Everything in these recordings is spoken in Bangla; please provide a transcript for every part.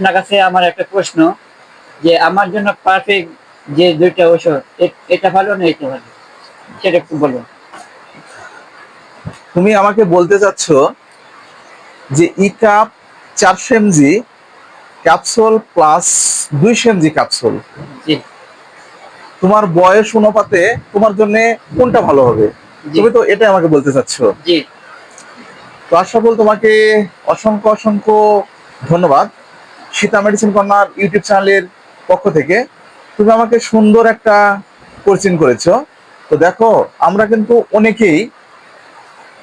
আপনার কাছে আমার একটা প্রশ্ন, যে আমার জন্য পারফেক্ট যে দুইটা ঔষধ, এটা ভালো না এটা ভালো, সেটা একটু বলুন। তুমি আমাকে বলতে চাচ্ছ যে E cap 400 mg capsule plus 200 mg capsule, জি। তোমার বয়স অনুপাতে তোমার জন্য কোনটা ভালো হবে? জি। তুমি তো এটাই আমাকে বলতে চাচ্ছ। জি। তো আশরাফুল, তোমাকে অসংখ্য অসংখ্য ধন্যবাদ সীতা মেডিসিন কর্নার ইউটিউব চ্যানেলের পক্ষ থেকে। তুমি আমাকে সুন্দর একটা কোচিং করেছো। তো দেখো, আমরা কিন্তু অনেকেই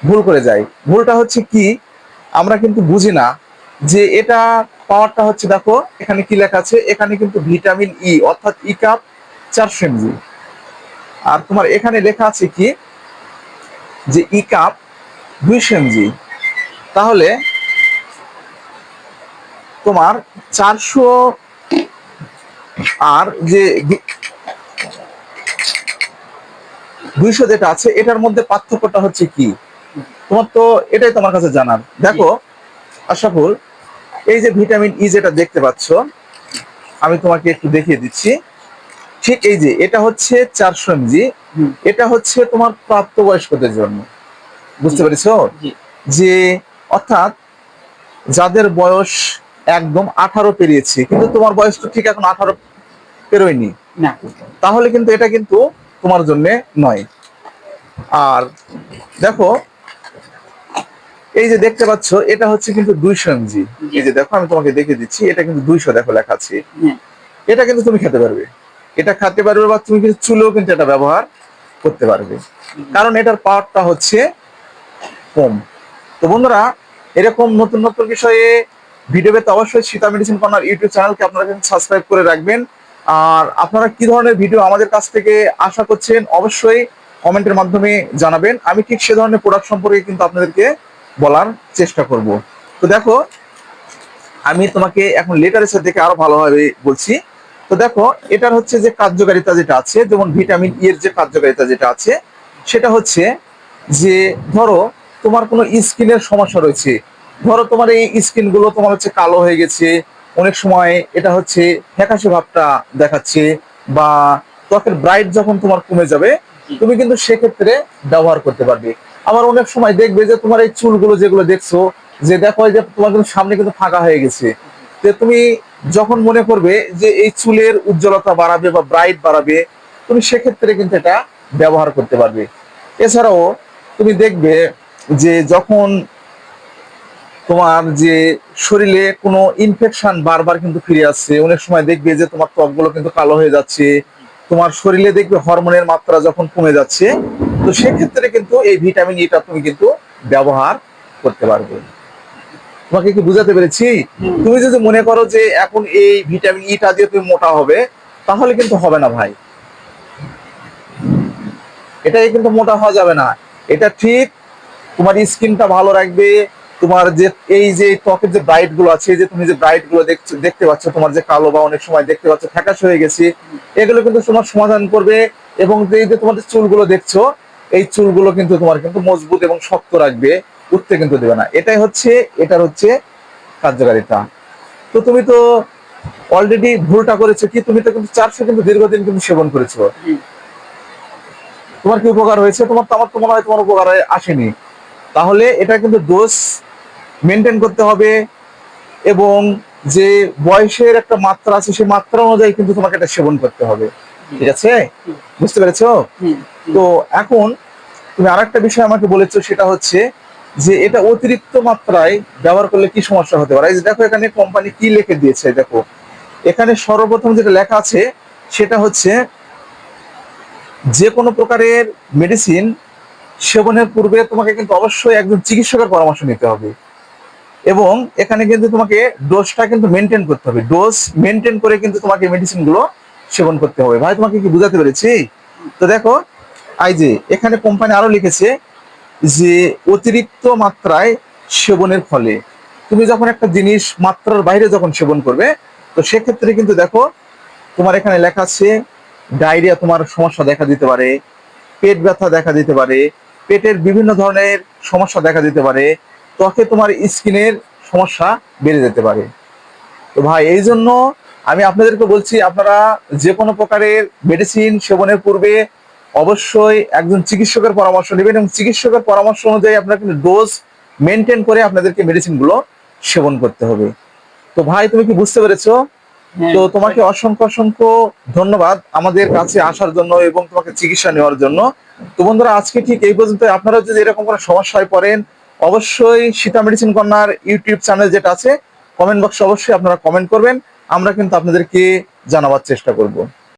ভুল করে যাই। ভুলটা হচ্ছে কি, আমরা কিন্তু বুঝি না যে এটা পাওয়ারটা হচ্ছে, দেখো এখানে কি লেখা আছে, এখানে কিন্তু ভিটামিন ই অর্থাৎ ই কাপ 400 mg, আর তোমার এখানে লেখা আছে কি যে ই কাপ 200 mg। তাহলে তোমার 400 আর যে 200 যেটা আছে, এটার মধ্যে পার্থক্যটা হচ্ছে কি? তোমার তো এটাই তোমার কাছে জানার। জি। দেখো আশরাফুল, এই যে ভিটামিন ই যেটা দেখতে পাচ্ছ, আমি তোমাকে একটু দেখিয়ে দিচ্ছি। ঠিক এই যে এটা হচ্ছে 400 mg, হুম। এটা হচ্ছে তোমার প্রাপ্তবয়স্কদের জন্য। জি। বুঝতে পেরেছো? জি। যে অর্থাৎ যাদের বয়স একদম 18 পেরিয়েছে, কিন্তু তোমার বয়স তো ঠিক এখন 18 পেরোয়নি, না। তাহলে কিন্তু এটা কিন্তু তোমার জন্য নয়। আর দেখো, এই যে দেখতে পাচ্ছ, এটা হচ্ছে কিন্তু 200 mg। জি। এই যে দেখো, আমি তোমাকে দেখে দিচ্ছি, এটা কিন্তু 200, দেখো লেখা আছে। হ্যাঁ। এটা কিন্তু তুমি খেতে পারবে, এটা খেতে পারবে, বা তুমি কিন্তু চুলেও কিন্তু এটা ব্যবহার করতে পারবে, কারণ এটার পাওয়ারটা হচ্ছে কম। তো বন্ধুরা, এরকম নতুন নতুন বিষয়ে ভিডিও পেতে অবশ্যই সীতা মেডিসিন কর্নার ইউটিউব চ্যানেলকে আপনারা কিন্তু সাবস্ক্রাইব করে রাখবেন। আর আপনারা কি ধরনের ভিডিও আমাদের কাছ থেকে আশা করছেন অবশ্যই কমেন্টের মাধ্যমে জানাবেন। আমি ঠিক সে ধরনের প্রোডাক্ট সম্পর্কে কিন্তু আপনাদেরকে বলার চেষ্টা করব। তো দেখো, আমি তোমাকে এখন লেটারের দেখে আরো ভালোভাবে বলছি। তো দেখো, এটার হচ্ছে যে কার্যকারিতা যেটা আছে, যেমন ভিটামিন ই এর যে কার্যকারিতা যেটা আছে, সেটা হচ্ছে যে ধরো তোমার কোনো স্কিনের সমস্যা রয়েছে, ধরো তোমার এই স্কিন গুলো তোমার হচ্ছে কালো হয়ে গেছে, অনেক সময় এটা হচ্ছে ফ্যাকাশে ভাবটা দেখাচ্ছে, বা ত্বকের ব্রাইট যখন তোমার কমে যাবে, জি। তুমি কিন্তু সেক্ষেত্রে ব্যবহার করতে পারবে। আবার অনেক সময় দেখবে যে তোমার এই চুলগুলো যেগুলো দেখছো, যে দেখো এই যে তোমার কিন্তু সামনে কিন্তু ফাঁকা হয়ে গেছে, যে তুমি যখন মনে করবে যে এই চুলের উজ্জ্বলতা বাড়াবে বা ব্রাইট বাড়াবে, তুমি সেক্ষেত্রে কিন্তু এটা ব্যবহার করতে পারবে। এছাড়াও তুমি দেখবে যে যখন তোমার যে শরীরে কোনো ইনফেকশন বারবার কিন্তু ফিরে আসছে, অনেক সময় দেখবে যে তোমার ত্বকগুলো কিন্তু কালো হয়ে যাচ্ছে, তোমার শরীরে দেখবে হরমোনের মাত্রা যখন কমে যাচ্ছে, তো সেক্ষেত্রে কিন্তু এই ভিটামিন ইটা তুমি কিন্তু ব্যবহার করতে পারবে। তোমাকে কি বুঝাতে পেরেছি? হুম। তুমি যদি মনে করো যে এখন এই ভিটামিন ইটা দিয়ে তুমি মোটা হবে, তাহলে কিন্তু হবে না ভাই, এটাই কিন্তু মোটা হওয়া যাবে না। এটা ঠিক তোমার স্কিনটা ভালো রাখবে। তোমার যে এই যে ত্বকের যে ব্রাইট গুলো আছে, যে তুমি যে ব্রাইট গুলো দেখতে পাচ্ছ, তোমার যে কালো বা অনেক সময় দেখতে পাচ্ছ ফ্যাকাশ হয়ে গেছে, এগুলো কিন্তু তোমার সমাধান করবে। এবং এই যে তোমাদের চুলগুলো দেখছো, এই চুলগুলো কিন্তু তোমার কিন্তু মজবুত এবং শক্ত রাখবে, উঠতে কিন্তু দেবে না। এটাই হচ্ছে এটার হচ্ছে কার্যকারিতা। তো তুমি তো অলরেডি ভুলটা করেছো কি, তুমি তো কিন্তু 400 কিন্তু দীর্ঘদিন কিন্তু সেবন করেছো। জি। তোমার কি উপকার হয়েছে? তোমার তো, আমার তো মনে হয় তোমার উপকার আসেনি। তাহলে এটা কিন্তু ডোজ মেনটেন করতে হবে, এবং যে বয়সের একটা মাত্রা আছে, সেই মাত্রা অনুযায়ী কিন্তু তোমাকে এটা সেবন করতে হবে। জি। ঠিক আছে? জি। বুঝতে পেরেছো? হুম। হুম। তো এখন তুমি আরেকটা বিষয় আমাকে বলেছো, সেটা হচ্ছে যে এটা অতিরিক্ত মাত্রায় ব্যবহার করলে কি সমস্যা হতে পারে। এই যে দেখো, এখানে কোম্পানি কি লিখে দিয়েছে, দেখো এখানে সর্বপ্রথম যেটা লেখা আছে, সেটা হচ্ছে যে কোনো প্রকারের মেডিসিন সেবনের পূর্বে তোমাকে কিন্তু অবশ্যই একজন চিকিৎসকের পরামর্শ নিতে হবে, এবং এখানে কিন্তু তোমাকে ডোজটা কিন্তু মেনটেন করতে হবে। ডোজ মেনটেন করে কিন্তু তোমাকে মেডিসিন গুলো সেবন করতে হবে। ভাই, তোমাকে কি বুঝাতে পেরেছি? তো দেখো, এই যে এখানে কোম্পানি আরো লিখেছে যে অতিরিক্ত মাত্রায় সেবনের ফলে, তুমি যখন একটা জিনিস মাত্রার বাইরে যখন সেবন করবে, তো সেক্ষেত্রে কিন্তু দেখো তোমার এখানে লেখা আছে ডায়রিয়া তোমার সমস্যা দেখা দিতে পারে, পেট ব্যথা দেখা দিতে পারে, পেটের বিভিন্ন ধরনের সমস্যা দেখা দিতে পারে, ত্বকে তোমার স্কিনের সমস্যা বেড়ে যেতে পারে। তো তো ভাই এই জন্য আমি আপনাদেরকে বলছি, আপনারা যে কোনো প্রকারের মেডিসিন সেবনের পূর্বে অবশ্যই একজন চিকিৎসকের পরামর্শ নেবেন, এবং চিকিৎসকের পরামর্শ অনুযায়ী আপনারা কিন্তু ডোজ মেনটেন করে আপনাদেরকে মেডিসিন গুলো সেবন করতে হবে। তো ভাই তুমি কি বুঝতে পেরেছো? হ্যাঁ, তো তোমাকে অসংখ্য অসংখ্য ধন্যবাদ আমাদের কাছে আসার জন্য এবং তোমাকে চিকিৎসা নেওয়ার জন্য। তো বন্ধুরা আজকে ঠিক এই পর্যন্ত। আপনারা যদি এরকম কোনো সমস্যায় পড়েন, অবশ্যই Sita medicine corner YouTube channel যেটা আছে, কমেন্ট বক্সে অবশ্যই আপনারা কমেন্ট করবেন, আমরা কিন্তু আপনাদেরকে জানাবার চেষ্টা করব।